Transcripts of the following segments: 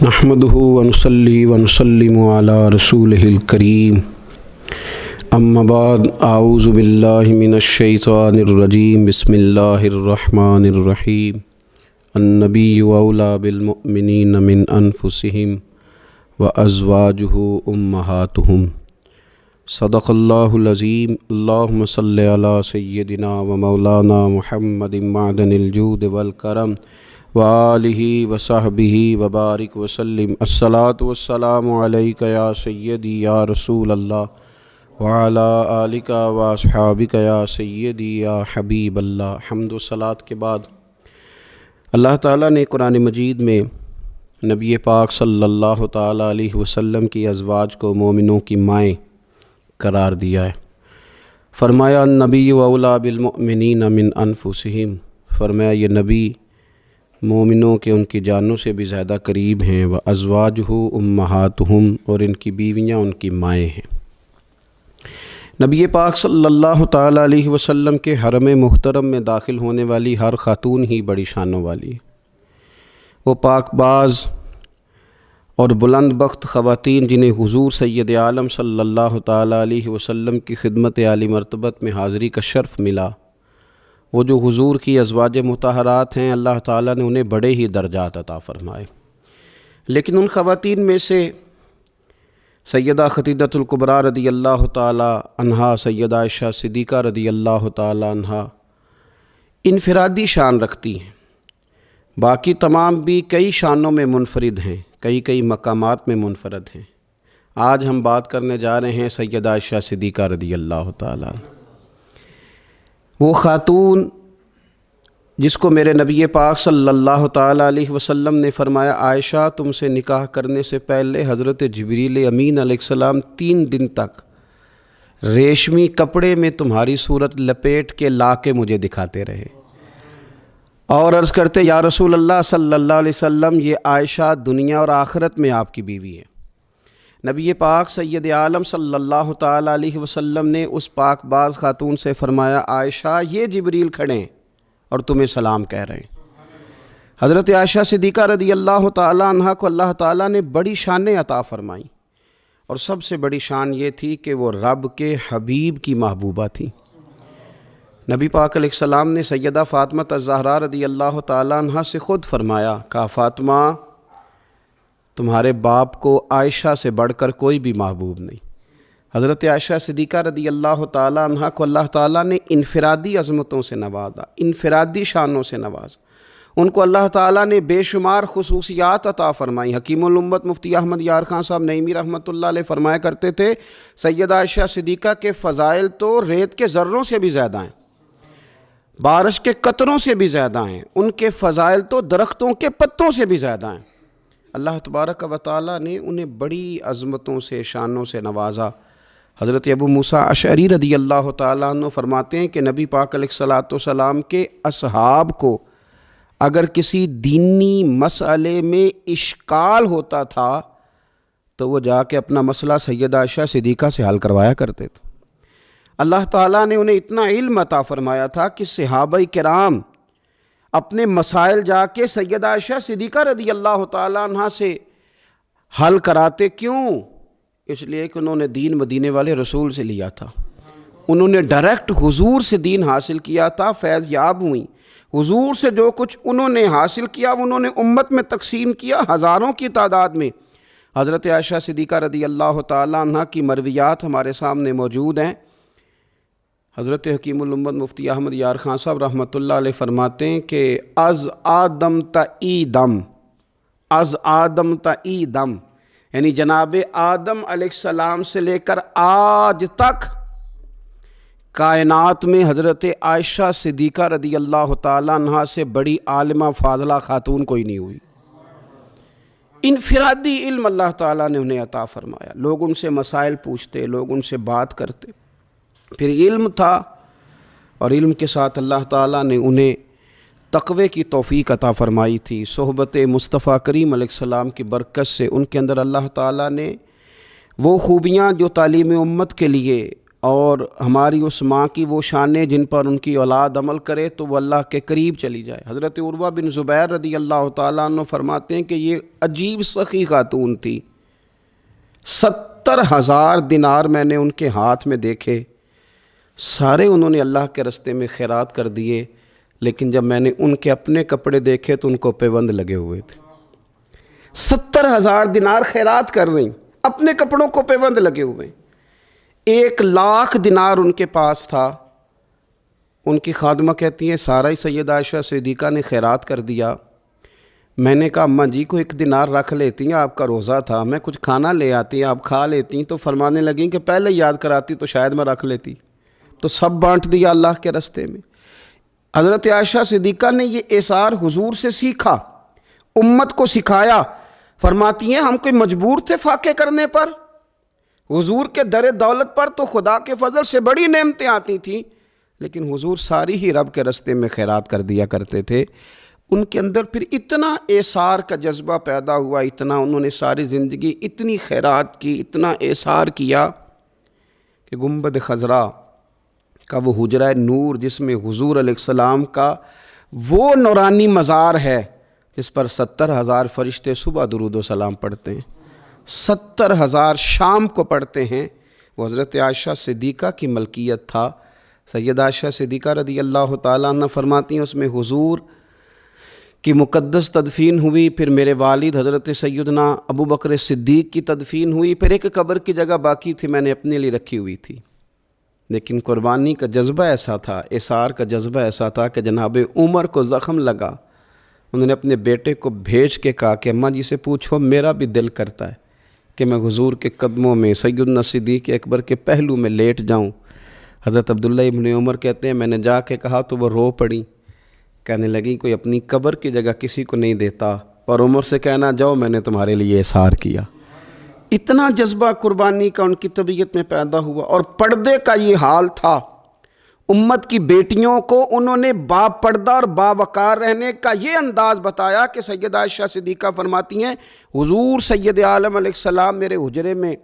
نحمده ونصلي ونسلم على رسوله الكريم اما بعد اعوذ بالله من الشیطان الرجیم بسم اللہ الرحمن الرحیم النبی اولى بالمؤمنین من انفسهم وازواجه امہاتهم صدق اللہ العظیم اللہم صل علی سیدنا ومولانا محمد معدن الجود والکرم وآلہ وصحبہ وبارک وسلم الصلاۃ والسلام علیک یا سیدی یا رسول اللہ وعلی آلک واصحابک یا سیدی یا حبیب اللہ۔ حمد و صلاۃ کے بعد اللہ تعالیٰ نے قرآن مجید میں نبی پاک صلی اللہ تعالیٰ علیہ وسلم کی ازواج کو مومنوں کی مائیں قرار دیا ہے۔ فرمایا النبی اولیٰ بالمؤمنین من انفسہم، فرمایا یہ نبی مومنوں کے ان کی جانوں سے بھی زیادہ قریب ہیں، وازواجہ امہاتہم، اور ان کی بیویاں ان کی مائیں ہیں۔ نبی پاک صلی اللہ تعالیٰ علیہ وسلم کے حرم محترم میں داخل ہونے والی ہر خاتون ہی بڑی شانوں والی ہے۔ وہ پاک باز اور بلند بخت خواتین جنہیں حضور سید عالم صلی اللہ تعالیٰ علیہ وسلم کی خدمت عالی مرتبت میں حاضری کا شرف ملا، وہ جو حضور کی ازواج مطہرات ہیں، اللہ تعالیٰ نے انہیں بڑے ہی درجات عطا فرمائے۔ لیکن ان خواتین میں سے سیدہ خدیجہ الکبریٰ رضی اللہ تعالیٰ عنہا، سیدہ عائشہ صدیقہ رضی اللہ تعالیٰ عنہا انفرادی شان رکھتی ہیں، باقی تمام بھی کئی شانوں میں منفرد ہیں، کئی مقامات میں منفرد ہیں۔ آج ہم بات کرنے جا رہے ہیں سیدہ عائشہ صدیقہ رضی اللہ تعالیٰ عنہ، وہ خاتون جس کو میرے نبی پاک صلی اللہ تعالیٰ علیہ وسلم نے فرمایا عائشہ تم سے نکاح کرنے سے پہلے حضرت جبریل امین علیہ السلام 3 دن تک ریشمی کپڑے میں تمہاری صورت لپیٹ کے لا کے مجھے دکھاتے رہے، اور عرض کرتے یا رسول اللہ صلی اللہ علیہ وسلم یہ عائشہ دنیا اور آخرت میں آپ کی بیوی ہے۔ نبی پاک سید عالم صلی اللہ تعالیٰ علیہ وسلم نے اس پاک باز خاتون سے فرمایا عائشہ یہ جبریل کھڑے ہیں اور تمہیں سلام کہہ رہے ہیں۔ حضرت عائشہ صدیقہ رضی اللہ تعالیٰ عنہ کو اللہ تعالیٰ نے بڑی شانیں عطا فرمائیں، اور سب سے بڑی شان یہ تھی کہ وہ رب کے حبیب کی محبوبہ تھی۔ نبی پاک علیہ السلام نے سیدہ فاطمہ الزہراء رضی اللہ تعالیٰ عنہ سے خود فرمایا، کہا فاطمہ تمہارے باپ کو عائشہ سے بڑھ کر کوئی بھی محبوب نہیں۔ حضرت عائشہ صدیقہ رضی اللہ تعالیٰ عنہ کو اللہ تعالیٰ نے انفرادی عظمتوں سے نوازا، انفرادی شانوں سے نوازا، ان کو اللہ تعالیٰ نے بے شمار خصوصیات عطا فرمائی۔ حکیم الامت مفتی احمد یار خان صاحب نعیمی رحمۃ اللہ علیہ فرمایا کرتے تھے سیدہ عائشہ صدیقہ کے فضائل تو ریت کے ذروں سے بھی زیادہ ہیں، بارش کے قطروں سے بھی زیادہ ہیں، ان کے فضائل تو درختوں کے پتوں سے بھی زیادہ ہیں۔ اللہ تبارک و تعالیٰ نے انہیں بڑی عظمتوں سے شانوں سے نوازا۔ حضرت ابو موسیٰ اشعری رضی اللہ تعالیٰ عنہ فرماتے ہیں کہ نبی پاک علیہ السلام کے اصحاب کو اگر کسی دینی مسئلے میں اشکال ہوتا تھا تو وہ جا کے اپنا مسئلہ سیدہ عائشہ صدیقہ سے حل کروایا کرتے تھے۔ اللہ تعالیٰ نے انہیں اتنا علم عطا فرمایا تھا کہ صحابہ کرام اپنے مسائل جا کے سیدہ عائشہ صدیقہ رضی اللہ تعالیٰ عنہ سے حل کراتے، کیوں؟ اس لیے کہ انہوں نے دین مدینے والے رسول سے لیا تھا، انہوں نے ڈائریکٹ حضور سے دین حاصل کیا تھا، فیض یاب ہوئیں۔ حضور سے جو کچھ انہوں نے حاصل کیا انہوں نے امت میں تقسیم کیا ہزاروں کی تعداد میں۔ حضرت عائشہ صدیقہ رضی اللہ تعالیٰ عنہ کی مرویات ہمارے سامنے موجود ہیں۔ حضرت حکیم الامت مفتی احمد یار خان صاحب رحمۃ اللہ علیہ فرماتے ہیں کہ از آدم تا ایدم یعنی جناب آدم علیہ السلام سے لے کر آج تک کائنات میں حضرت عائشہ صدیقہ رضی اللہ تعالیٰ عنہ سے بڑی عالمہ فاضلہ خاتون کوئی نہیں ہوئی۔ انفرادی علم اللہ تعالیٰ نے انہیں عطا فرمایا، لوگ ان سے مسائل پوچھتے، لوگ ان سے بات کرتے، پھر علم تھا، اور علم کے ساتھ اللہ تعالیٰ نے انہیں تقوی کی توفیق عطا فرمائی تھی۔ صحبت مصطفیٰ کریم علیہ السلام کی برکت سے ان کے اندر اللہ تعالیٰ نے وہ خوبیاں جو تعلیم امت کے لیے اور ہماری اس ماں کی وہ شانیں جن پر ان کی اولاد عمل کرے تو وہ اللہ کے قریب چلی جائے۔ حضرت عروہ بن زبیر رضی اللہ تعالیٰ عنہ فرماتے ہیں کہ یہ عجیب سخی خاتون تھی، 70,000 دینار میں نے ان کے ہاتھ میں دیکھے، سارے انہوں نے اللہ کے راستے میں خیرات کر دیے، لیکن جب میں نے ان کے اپنے کپڑے دیکھے تو ان کو پیوند لگے ہوئے تھے۔ 70,000 دینار خیرات کر رہی، اپنے کپڑوں کو پیوند لگے ہوئے۔ 1,00,000 دینار ان کے پاس تھا۔ ان کی خادمہ کہتی ہیں سارا ہی سیدہ عائشہ صدیقہ نے خیرات کر دیا۔ میں نے کہا اماں جی کو 1 دینار رکھ لیتی ہیں، آپ کا روزہ تھا، میں کچھ کھانا لے آتی، آپ کھا لیتی۔ تو فرمانے لگیں کہ پہلے یاد کراتی تو شاید میں رکھ لیتی، تو سب بانٹ دیا اللہ کے راستے میں۔ حضرت عائشہ صدیقہ نے یہ اثار حضور سے سیکھا، امت کو سکھایا۔ فرماتی ہیں ہم کوئی مجبور تھے فاقے کرنے پر؟ حضور کے در دولت پر تو خدا کے فضل سے بڑی نعمتیں آتی تھیں، لیکن حضور ساری ہی رب کے راستے میں خیرات کر دیا کرتے تھے۔ ان کے اندر پھر اتنا اثار کا جذبہ پیدا ہوا، اتنا انہوں نے ساری زندگی اتنی خیرات کی، اتنا اثار کیا کہ گنبد خضرا کا وہ حجرہ نور جس میں حضور علیہ السلام کا وہ نورانی مزار ہے جس پر 70,000 فرشتے صبح درود و سلام پڑھتے ہیں، 70,000 شام کو پڑھتے ہیں، وہ حضرت عائشہ صدیقہ کی ملکیت تھا۔ سیدہ عائشہ صدیقہ رضی اللہ تعالیٰ عنہ فرماتی ہیں اس میں حضور کی مقدس تدفین ہوئی، پھر میرے والد حضرت سیدنا ابو بکر صدیق کی تدفین ہوئی، پھر ایک قبر کی جگہ باقی تھی میں نے اپنے لیے رکھی ہوئی تھی۔ لیکن قربانی کا جذبہ ایسا تھا، اثار کا جذبہ ایسا تھا کہ جناب عمر کو زخم لگا، انہوں نے اپنے بیٹے کو بھیج کے کہا کہ اماں جی سے پوچھو میرا بھی دل کرتا ہے کہ میں حضور کے قدموں میں سیدنا صدیق اکبر کے پہلو میں لیٹ جاؤں۔ حضرت عبداللہ ابن عمر کہتے ہیں میں نے جا کے کہا تو وہ رو پڑی، کہنے لگی کوئی اپنی قبر کی جگہ کسی کو نہیں دیتا، اور عمر سے کہنا جاؤ میں نے تمہارے لیے اثار کیا۔ اتنا جذبہ قربانی کا ان کی طبیعت میں پیدا ہوا، اور پردے کا یہ حال تھا۔ امت کی بیٹیوں کو انہوں نے با پردہ اور باوقار رہنے کا یہ انداز بتایا کہ سیدہ عائشہ صدیقہ فرماتی ہیں حضور سید عالم علیہ السلام میرے حجرے میں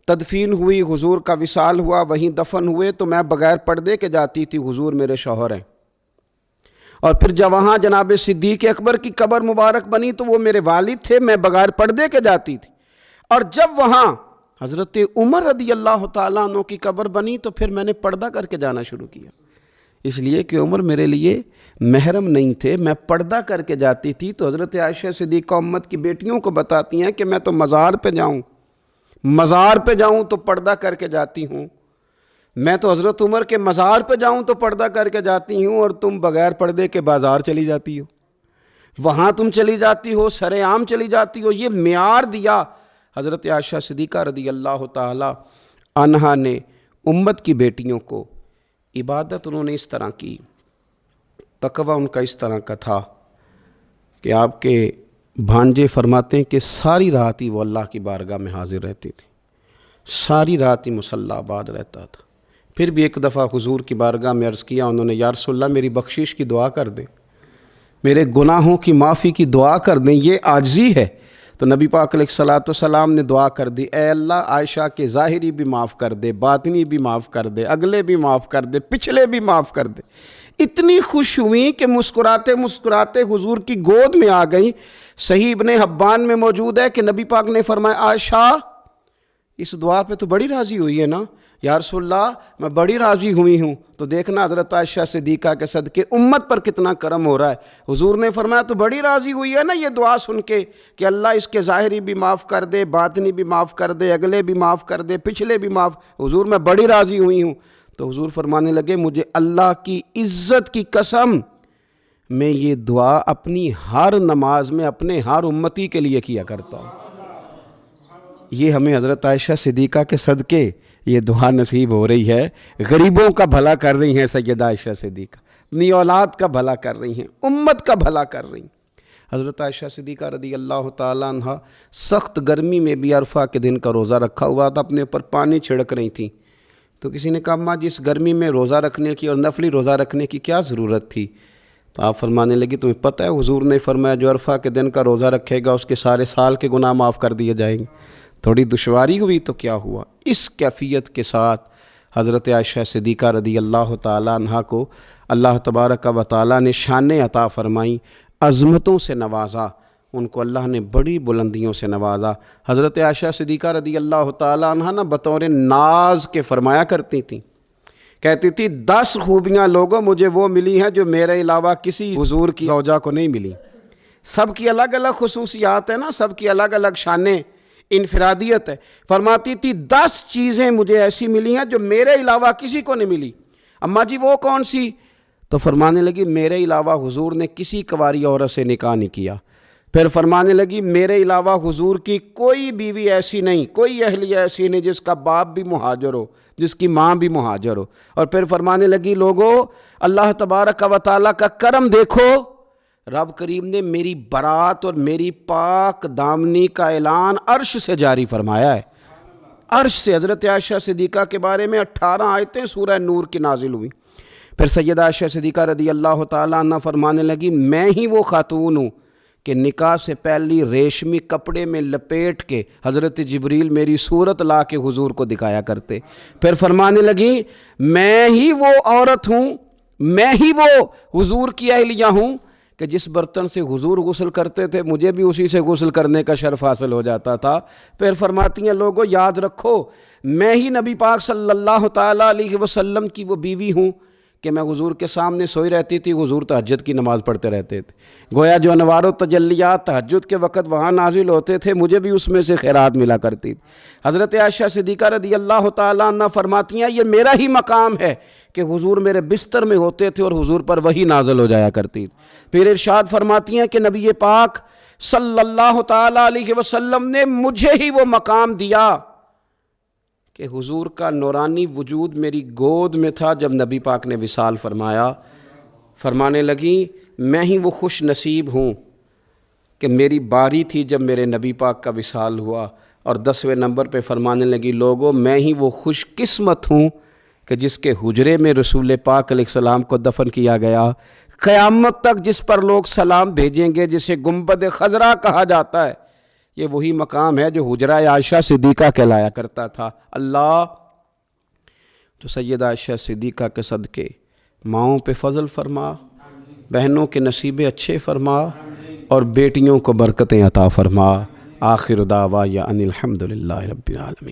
تدفین ہوئی، حضور کا وصال ہوا، وہیں دفن ہوئے، تو میں بغیر پردے کے جاتی تھی، حضور میرے شوہر ہیں۔ اور پھر جب وہاں جناب صدیق اکبر کی قبر مبارک بنی تو وہ میرے والد تھے، میں بغیر پردے کے جاتی تھی۔ اور جب وہاں حضرت عمر رضی اللہ تعالیٰ عنہ کی قبر بنی تو پھر میں نے پردہ کر کے جانا شروع کیا، اس لیے کہ عمر میرے لیے محرم نہیں تھے، میں پردہ کر کے جاتی تھی۔ تو حضرت عائشہ صدیقہ امت کی بیٹیوں کو بتاتی ہیں کہ میں تو مزار پہ جاؤں تو پردہ کر کے جاتی ہوں، میں تو حضرت عمر کے مزار پہ جاؤں تو پردہ کر کے جاتی ہوں، اور تم بغیر پردے کے بازار چلی جاتی ہو، وہاں تم چلی جاتی ہو، سر عام چلی جاتی ہو۔ یہ معیار دیا حضرت عائشہ صدیقہ رضی اللہ تعالی عنہا نے امت کی بیٹیوں کو۔ عبادت انہوں نے اس طرح کی، تقوی ان کا اس طرح کا تھا کہ آپ کے بھانجے فرماتے ہیں کہ ساری رات ہی وہ اللہ کی بارگاہ میں حاضر رہتی تھی، ساری رات ہی مصلی آباد رہتا تھا۔ پھر بھی ایک دفعہ حضور کی بارگاہ میں عرض کیا انہوں نے، یا رسول اللہ میری بخشش کی دعا کر دیں، میرے گناہوں کی معافی کی دعا کر دیں، یہ عاجزی ہے۔ تو نبی پاک علیہ السلام نے دعا کر دی، اے اللہ عائشہ کے ظاہری بھی معاف کر دے، باطنی بھی معاف کر دے، اگلے بھی معاف کر دے، پچھلے بھی معاف کر دے۔ اتنی خوش ہوئیں کہ مسکراتے مسکراتے حضور کی گود میں آ گئیں۔ صحیح ابن حبان میں موجود ہے کہ نبی پاک نے فرمایا عائشہ اس دعا پہ تو بڑی راضی ہوئی ہے نا؟ یا رسول اللہ میں بڑی راضی ہوئی ہوں۔ تو دیکھنا حضرت عائشہ صدیقہ کے صدقے امت پر کتنا کرم ہو رہا ہے۔ حضور نے فرمایا تو بڑی راضی ہوئی ہے نا یہ دعا سن کے کہ اللہ اس کے ظاہری بھی معاف کر دے، باطنی بھی معاف کر دے، اگلے بھی معاف کر دے، پچھلے بھی معاف۔ حضور میں بڑی راضی ہوئی ہوں۔ تو حضور فرمانے لگے مجھے اللہ کی عزت کی قسم میں یہ دعا اپنی ہر نماز میں اپنے ہر امتی کے لیے کیا کرتا ہوں۔ یہ ہمیں حضرت عائشہ صدیقہ کے صدقے یہ دعا نصیب ہو رہی ہے۔ غریبوں کا بھلا کر رہی ہیں سیدہ عائشہ صدیقہ، اپنی اولاد کا بھلا کر رہی ہیں، امت کا بھلا کر رہی ہیں۔ حضرت عائشہ صدیقہ رضی اللہ تعالیٰ عنہ سخت گرمی میں بھی عرفہ کے دن کا روزہ رکھا ہوا تھا، اپنے اوپر پانی چھڑک رہی تھیں۔ تو کسی نے کہا اماں جی اس گرمی میں روزہ رکھنے کی اور نفلی روزہ رکھنے کی کیا ضرورت تھی؟ تو آپ فرمانے لگی تمہیں پتہ ہے حضور نے فرمایا جو عرفہ کے دن کا روزہ رکھے گا اس کے سارے سال کے گناہ معاف کر دیے جائیں گے۔ تھوڑی دشواری ہوئی تو کیا ہوا؟ اس کیفیت کے ساتھ حضرت عائشہ صدیقہ رضی اللہ تعالیٰ عنہ کو اللہ تبارک و تعالیٰ نے شانیں عطا فرمائیں، عظمتوں سے نوازا، ان کو اللہ نے بڑی بلندیوں سے نوازا۔ حضرت عائشہ صدیقہ رضی اللہ تعالیٰ عنہ نا بطور ناز کے فرمایا کرتی تھیں، کہتی تھی 10 خوبیاں لوگوں مجھے وہ ملی ہیں جو میرے علاوہ کسی حضور کی زوجہ کو نہیں ملی۔ سب کی الگ الگ خصوصیات ہیں نا، سب کی الگ الگ شانیں، انفرادیت ہے۔ فرماتی تھی 10 چیزیں مجھے ایسی ملی ہیں جو میرے علاوہ کسی کو نہیں ملی۔ اماں جی وہ کون سی؟ تو فرمانے لگی میرے علاوہ حضور نے کسی کنواری عورت سے نکاح نہیں کیا۔ پھر فرمانے لگی میرے علاوہ حضور کی کوئی بیوی ایسی نہیں، کوئی اہلیہ ایسی نہیں جس کا باپ بھی مہاجر ہو، جس کی ماں بھی مہاجر ہو۔ اور پھر فرمانے لگی لوگو اللہ تبارک و تعالیٰ کا کرم دیکھو، رب کریم نے میری برات اور میری پاک دامنی کا اعلان عرش سے جاری فرمایا ہے۔ عرش سے حضرت عائشہ صدیقہ کے بارے میں 18 آیتیں سورہ نور کی نازل ہوئی۔ پھر سیدہ عائشہ صدیقہ رضی اللہ تعالیٰ عنہ فرمانے لگی میں ہی وہ خاتون ہوں کہ نکاح سے پہلی ریشمی کپڑے میں لپیٹ کے حضرت جبریل میری صورت لا کے حضور کو دکھایا کرتے۔ پھر فرمانے لگی میں ہی وہ عورت ہوں، میں ہی وہ حضور کی اہلیہ ہوں کہ جس برتن سے حضور غسل کرتے تھے مجھے بھی اسی سے غسل کرنے کا شرف حاصل ہو جاتا تھا۔ پھر فرماتی ہیں لوگو یاد رکھو میں ہی نبی پاک صلی اللہ تعالیٰ علیہ وسلم کی وہ بیوی ہوں کہ میں حضور کے سامنے سوئی رہتی تھی، حضور تہجد کی نماز پڑھتے رہتے تھے، گویا جو انوار و تجلیات تہجد کے وقت وہاں نازل ہوتے تھے مجھے بھی اس میں سے خیرات ملا کرتی تھی۔ حضرت عائشہ صدیقہ رضی اللہ تعالیٰ عنہ فرماتی ہیں یہ میرا ہی مقام ہے کہ حضور میرے بستر میں ہوتے تھے اور حضور پر وحی نازل ہو جایا کرتی تھی۔ پھر ارشاد فرماتی ہیں کہ نبی پاک صلی اللہ تعالیٰ علیہ وسلم نے مجھے ہی وہ مقام دیا کہ حضور کا نورانی وجود میری گود میں تھا جب نبی پاک نے وصال فرمایا۔ فرمانے لگی میں ہی وہ خوش نصیب ہوں کہ میری باری تھی جب میرے نبی پاک کا وصال ہوا۔ اور 10ویں نمبر پہ فرمانے لگی لوگوں میں ہی وہ خوش قسمت ہوں کہ جس کے حجرے میں رسول پاک علیہ السلام کو دفن کیا گیا۔ قیامت تک جس پر لوگ سلام بھیجیں گے جسے گنبد خضرا کہا جاتا ہے، یہ وہی مقام ہے جو حجرہ عائشہ صدیقہ کہلایا کرتا تھا۔ اللہ تو سیدہ عائشہ صدیقہ کے صدقے ماؤں پہ فضل فرما، بہنوں کے نصیبے اچھے فرما، اور بیٹیوں کو برکتیں عطا فرما۔ آخر دعوایا ان الحمدللہ رب العالمین۔